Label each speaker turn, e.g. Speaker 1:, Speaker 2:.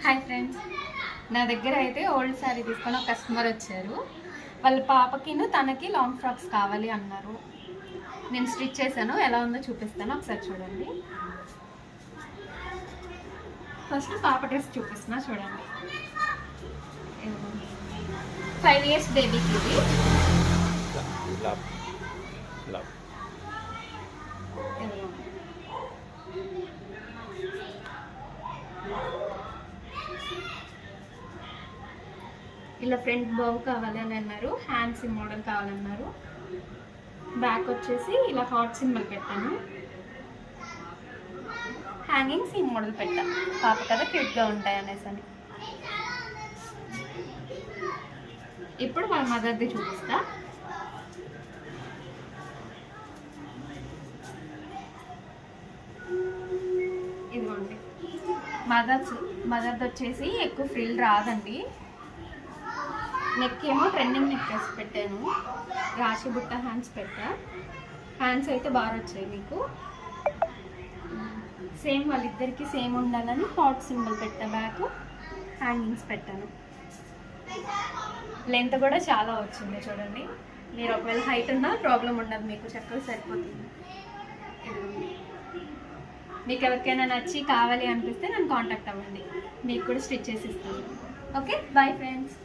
Speaker 1: Hi friends, నా దగ్గర అయితే ఓల్డ్ శారీ తీసుకొని ఒక కస్టమర్ వచ్చారు. వాళ్ళ పాపకిను తనకి లాంగ్ ఫ్రాక్స్ కావాలి అన్నారు. నేను స్టిచ్ చేశాను, ఎలా ఉందో చూపిస్తాను, ఒకసారి చూడండి. ఫస్ట్ పాప డ్రెస్ చూపిస్తున్నా చూడండి. 5 years బేబీకి ఇది. ఇలా ఫ్రంట్ బౌ కావాలి అని అన్నారు, హ్యాండ్స్ మోడల్ కావాలన్నారు. బ్యాక్ వచ్చేసి ఇలా హార్ట్ సింబల్ పెట్టాను, హ్యాంగింగ్స్ ఈ మోడల్ పెట్టాను. పాప కదా క్యూట్గా ఉంటాయి అనేసి అని. ఇప్పుడు వాళ్ళ మదర్ది చూపిస్తా. ఇదిగోండి, మదర్ది వచ్చేసి ఎక్కువ ఫ్రిల్ రాదండి. నెక్ ఏమో ట్రెండింగ్ నెక్ వేసి పెట్టాను, రాశి బుట్ట హ్యాండ్స్ పెట్టా. హ్యాండ్స్ అయితే బాగా వచ్చాయి మీకు. సేమ్ వాళ్ళిద్దరికి సేమ్ ఉండాలని హాట్ సింబల్ పెట్టా. బ్యాక్ హ్యాంగింగ్స్ పెట్టాను. లెంత్ కూడా చాలా వచ్చింది చూడండి. మీరు ఒకవేళ హైట్ ఉన్నా ప్రాబ్లం ఉండదు, మీకు చక్కగా సరిపోతుంది. మీకు ఎవరికైనా నచ్చి కావాలి అనిపిస్తే నన్ను కాంటాక్ట్ అవ్వండి, మీకు కూడా స్టిచ్ చేసి ఇస్తాను. Okay, bye friends.